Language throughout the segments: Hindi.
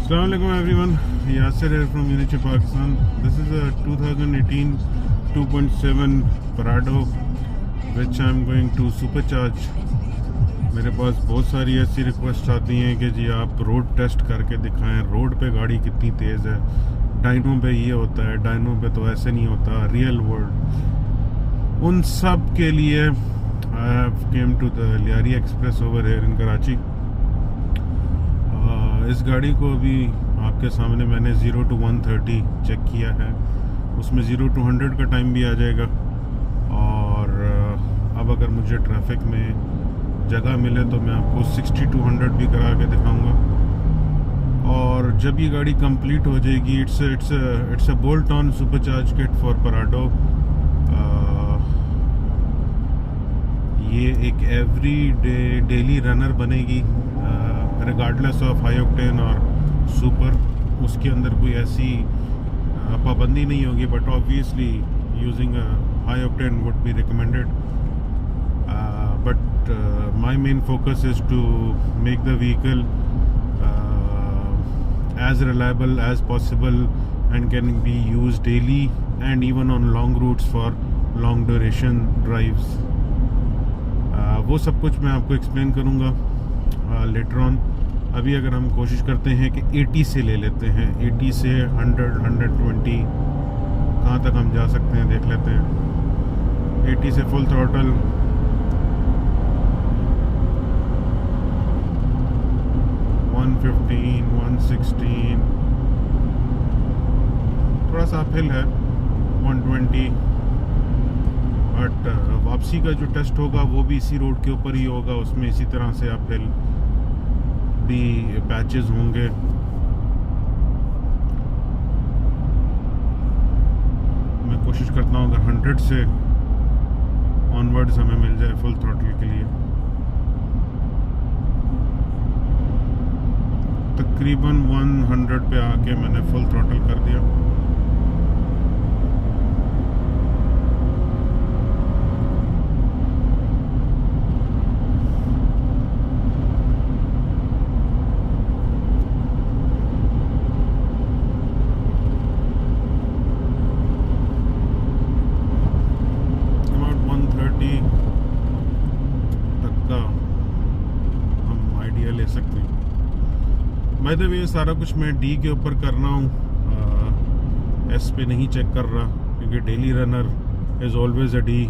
Assalamualaikum everyone, Yasir here from Unichip Pakistan. This is a 2018 2.7 Prado which I am going to supercharge. मेरे पास बहुत सारी ऐसी रिक्वेस्ट आती हैं कि जी आप रोड टेस्ट करके दिखाएं, रोड पे गाड़ी कितनी तेज़ है, डायनो पे ये होता है, डायनो पे तो ऐसे नहीं होता, रियल वर्ल्ड। उन सब के लिए I have came to the Lyari express over here in Karachi. इस गाड़ी को अभी आपके सामने मैंने 0 to 130 चेक किया है, उसमें 0 to 100 का टाइम भी आ जाएगा। और अब अगर मुझे ट्रैफिक में जगह मिले तो मैं आपको 60 to 100 भी करा के दिखाऊंगा। और जब ये गाड़ी कंप्लीट हो जाएगी, it's a bolt on supercharge kit for Prado. ये एक एवरी डेली रनर बनेगी रिगार्डलेस ऑफ हाई ऑक्टेन और सुपर। उसके अंदर कोई ऐसी पाबंदी नहीं होगी, but obviously using high octane would be recommended. But my main focus is to make the vehicle as reliable as possible and can be used daily and even on long routes for long duration drives. वो सब कुछ मैं आपको एक्सप्लेन करूँगा लेटर ऑन। अभी अगर हम कोशिश करते हैं कि 80 से ले लेते हैं, 80 से 100 120 कहाँ तक हम जा सकते हैं देख लेते हैं। 80 से फुल थ्रॉटल, 115 116, थोड़ा सा अपहिल है 120, बट वापसी का जो टेस्ट होगा वो भी इसी रोड के ऊपर ही होगा, उसमें इसी तरह से अपहिल भी पैचेस होंगे। मैं कोशिश करता हूँ अगर 100 से ऑनवर्ड्स हमें मिल जाए फुल थ्रॉटल के लिए। तकरीबन 100 पे आके मैंने फुल थ्रॉटल कर दिया। About 130 तक का हम आइडिया ले सकते हैं। बाय द वे सारा कुछ मैं डी के ऊपर कर रहा हूँ, एस पे नहीं चेक कर रहा, क्योंकि daily runner is always a D.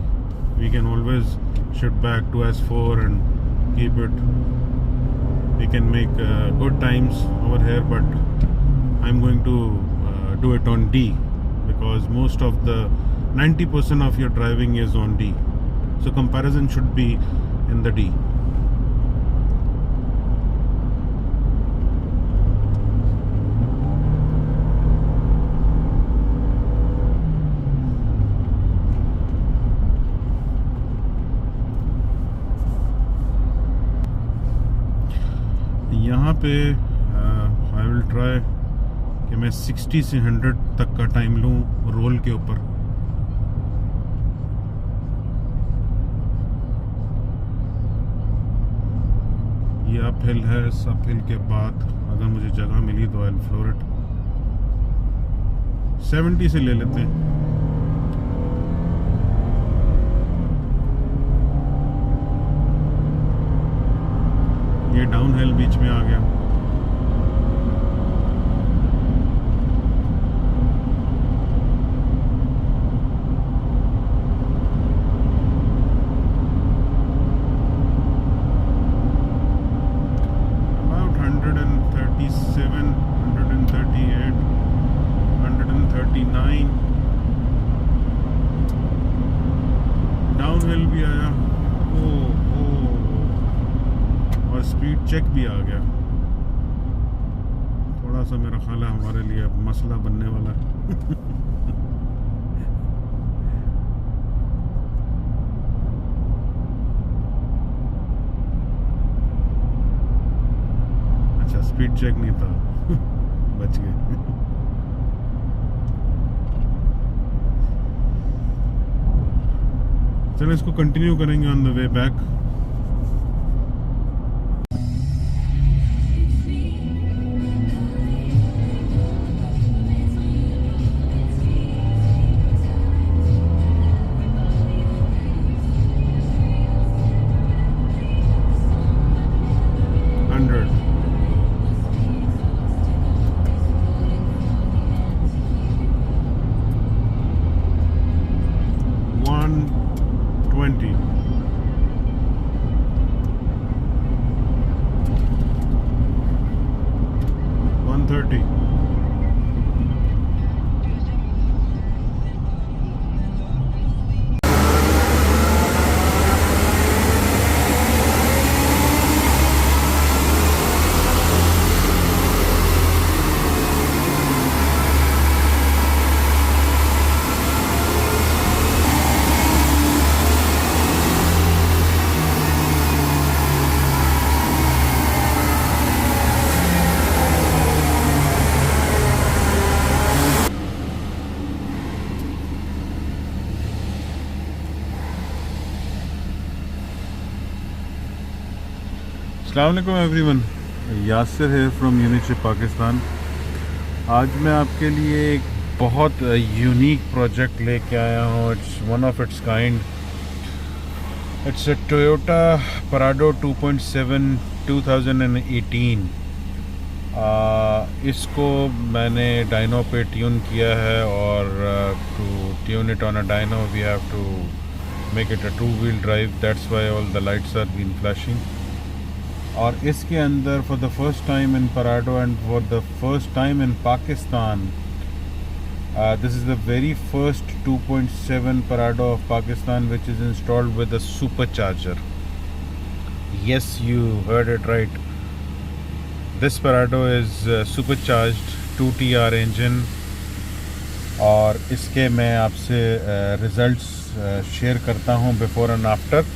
We can always shift back to S4 and keep it, we can make good times over here, but I am going to do it on D because most of the 90% of your driving is on D, so comparison should be in the D. यहाँ पे आई विल ट्राई कि मैं 60 से 100 तक का टाइम लूँ रोल के ऊपर। ये अपहिल है, इस अपहिल के बाद अगर मुझे जगह मिली तो आई विल फ्लोर इट। 70 से ले लेते हैं। ये डाउन हिल बीच में आ गया। About 137 138 139 डाउन हिल भी आया। और स्पीड चेक भी आ गया। थोड़ा सा मेरा ख्याल है हमारे लिए अब मसला बनने वाला है। अच्छा, स्पीड चेक नहीं था। बच गए। चलो इसको कंटिन्यू करेंगे ऑन द वे बैक। 130. अस्सलामुअलैकुम एवरीवन, यासिर है फ्रॉम यूनिचिप पाकिस्तान। आज मैं आपके लिए एक बहुत यूनिक प्रोजेक्ट लेके आया हूँ। It's one of its kind. It's a Toyota पराडो 2.7 2018। इसको मैंने डायनो पे ट्यून किया है और to tune it on a dyno we have to make it a 2-wheel drive. That's why all the lights are been flashing. और इसके अंदर for the first time in Prado and for the first time in Pakistan, this is the very first 2.7 Prado of Pakistan which is installed with a supercharger. Yes, you heard it right. This Prado is supercharged 2TR engine और इसके मैं आपसे रिज़ल्ट्स शेयर करता हूँ before and after.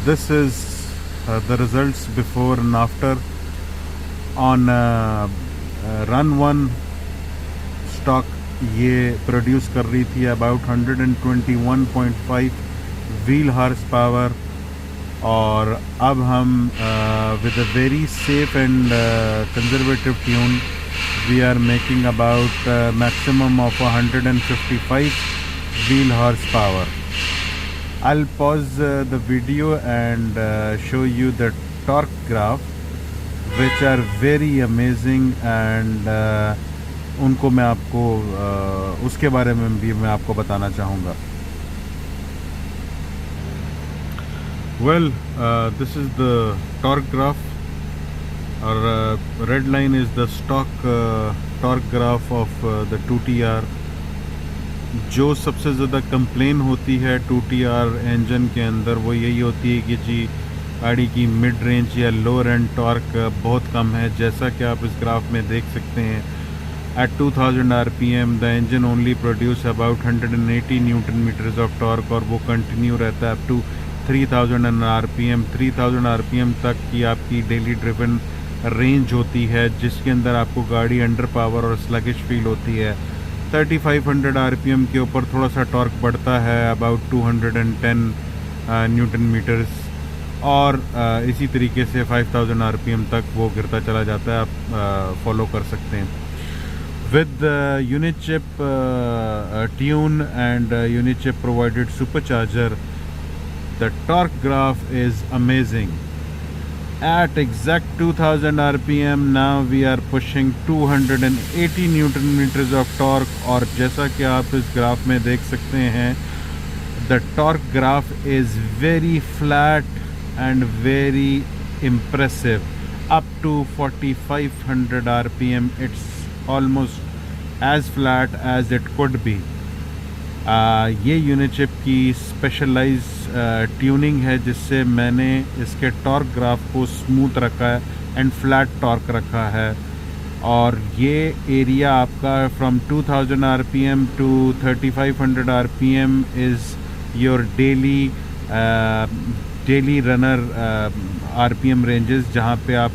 This is the results before and after. On run 1 stock ये प्रोड्यूस कर रही थी about 121.5 wheel horsepower, और अब हम with a very safe and conservative tune we are making about maximum of 155 wheel horsepower. I'll pause the video and show you the torque graph which are very amazing and उनको मैं आपको उसके बारे में भी मैं आपको बताना चाहूँगा। Well, this is the torque graph. Our red line is the stock torque graph of the 2TR. जो सबसे ज़्यादा कंप्लेन होती है 2TR इंजन के अंदर वो यही होती है कि जी गाड़ी की मिड रेंज या लोअर एंड टॉर्क बहुत कम है। जैसा कि आप इस ग्राफ में देख सकते हैं, at 2000 RPM the engine only produce about 180 newton meters of torque, और वो कंटिन्यू रहता है अप टू 3000 RPM। 3000 RPM तक की आपकी डेली ड्रिवन रेंज होती है, जिसके अंदर आपको गाड़ी अंडर पावर और स्लगिश फील होती है। 3500 RPM के ऊपर थोड़ा सा टॉर्क बढ़ता है अबाउट 210 न्यूटन मीटर्स, और इसी तरीके से 5000 RPM तक वो गिरता चला जाता है। आप फॉलो कर सकते हैं with Unichip tune and Unichip provided supercharger. The torque graph is amazing. At exact 2000 RPM now we are pushing 280 Newton meters of torque, और जैसा कि आप इस ग्राफ में देख सकते हैं the torque graph is very flat and very impressive. Up to 4500 RPM it's almost as flat as it could be. ये यूनिचिप की स्पेशलाइज ट्यूनिंग है, जिससे मैंने इसके टॉर्क ग्राफ को स्मूथ रखा है एंड फ्लैट टॉर्क रखा है। और ये एरिया आपका from 2000 RPM to 3500 RPM is your daily runner RPM ranges, जहाँ पे आप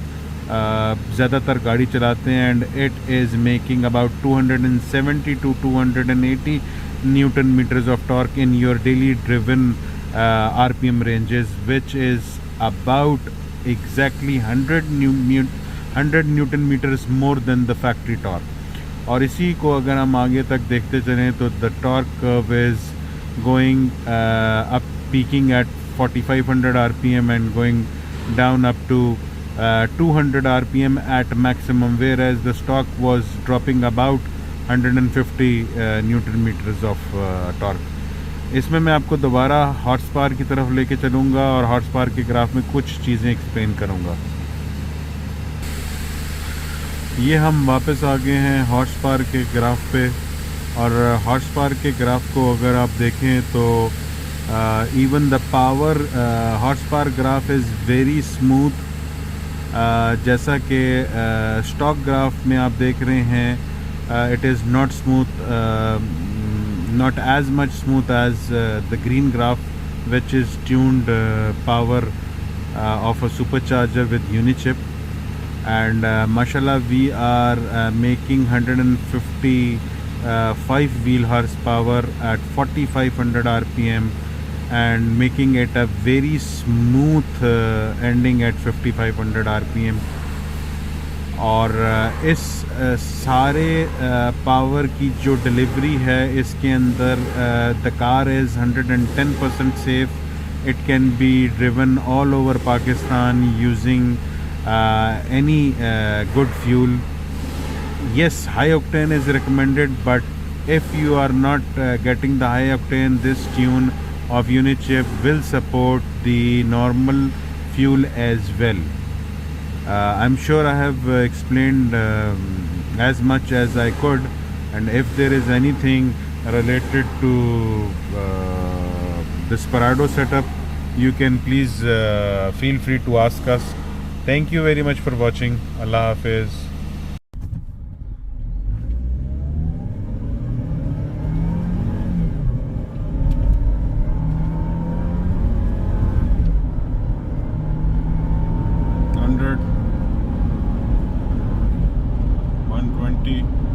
ज़्यादातर गाड़ी चलाते हैं, and it is making about 270 to 280 Newton meters of torque in your daily driven RPM ranges, which is about exactly 100 Newton meters more than the factory torque. और इसी को अगर हम आगे तक देखते चलें तो the torque curve is going up, peaking at 4500 RPM and going down up to 200 RPM at maximum, whereas the stock was dropping about 150 Newton meters of torque. इसमें मैं आपको दोबारा हॉर्स पावर की तरफ लेके चलूँगा और हॉर्स पावर के ग्राफ में कुछ चीज़ें एक्सप्लेन करूँगा। ये हम वापस आ गए हैं हॉर्स पावर के ग्राफ पे, और हॉर्स पावर के ग्राफ को अगर आप देखें तो even the power horse power graph is very smooth. जैसा कि स्टॉक ग्राफ में आप देख रहे हैं, it is not smooth, not as much smooth as the green graph, which is tuned power of a supercharger with Unichip. And mashallah, we are making 155 wheel horsepower at 4500 rpm and making it a very smooth ending at 5500 rpm. और इस सारे पावर की जो डिलीवरी है इसके अंदर the car is 110% safe. It can be driven all over Pakistan using any good fuel. Yes, high octane is recommended, but if you are not getting the high octane, this tune of Unichip will support the normal fuel as well. I'm sure I have explained as much as I could, and if there is anything related to this Prado setup, you can please feel free to ask us. Thank you very much for watching. Allah Hafiz. $100, $120.